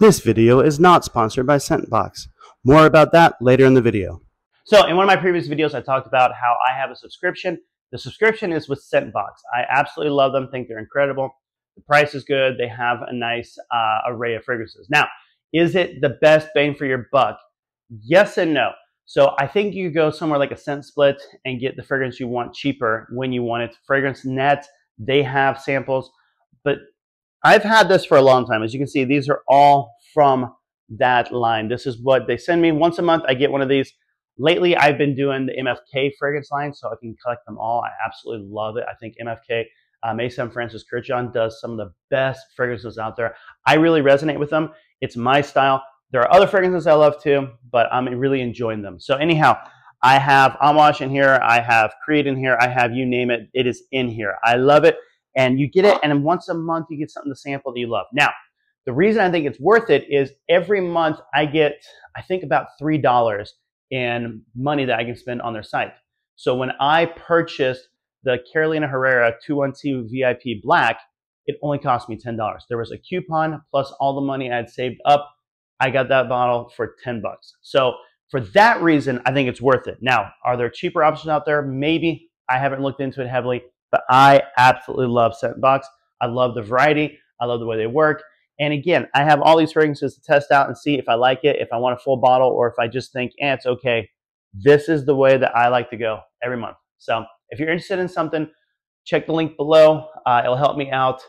This video is not sponsored by ScentBox. More about that later in the video. So in one of my previous videos, I talked about how I have a subscription. The subscription is with ScentBox. I absolutely love them, think they're incredible. The price is good. They have a nice array of fragrances. Now, is it the best bang for your buck? Yes and no. So I think you go somewhere like a Scent Split and get the fragrance you want cheaper when you want it. Fragrance Net, they have samples, but I've had this for a long time. As you can see, these are all from that line. This is what they send me. Once a month, I get one of these. Lately, I've been doing the MFK fragrance line, so I can collect them all. I absolutely love it. I think MFK, Maison Francis Kurkdjian, does some of the best fragrances out there. I really resonate with them. It's my style. There are other fragrances I love too, but I'm really enjoying them. So anyhow, I have Amouage in here. I have Creed in here. I have you name it. It is in here. I love it. And you get it, and then once a month you get something to sample that you love. Now, the reason I think it's worth it is every month I get, I think, about $3 in money that I can spend on their site. So when I purchased the Carolina Herrera 212 VIP Black, it only cost me $10. There was a coupon plus all the money I had saved up. I got that bottle for 10 bucks. So for that reason, I think it's worth it. Now, are there cheaper options out there? Maybe. I haven't looked into it heavily. But I absolutely love ScentBox. I love the variety. I love the way they work. And again, I have all these fragrances to test out and see if I like it, if I want a full bottle, or if I just think, it's okay. This is the way that I like to go every month. So if you're interested in something, check the link below. It'll help me out.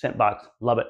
ScentBox. Love it.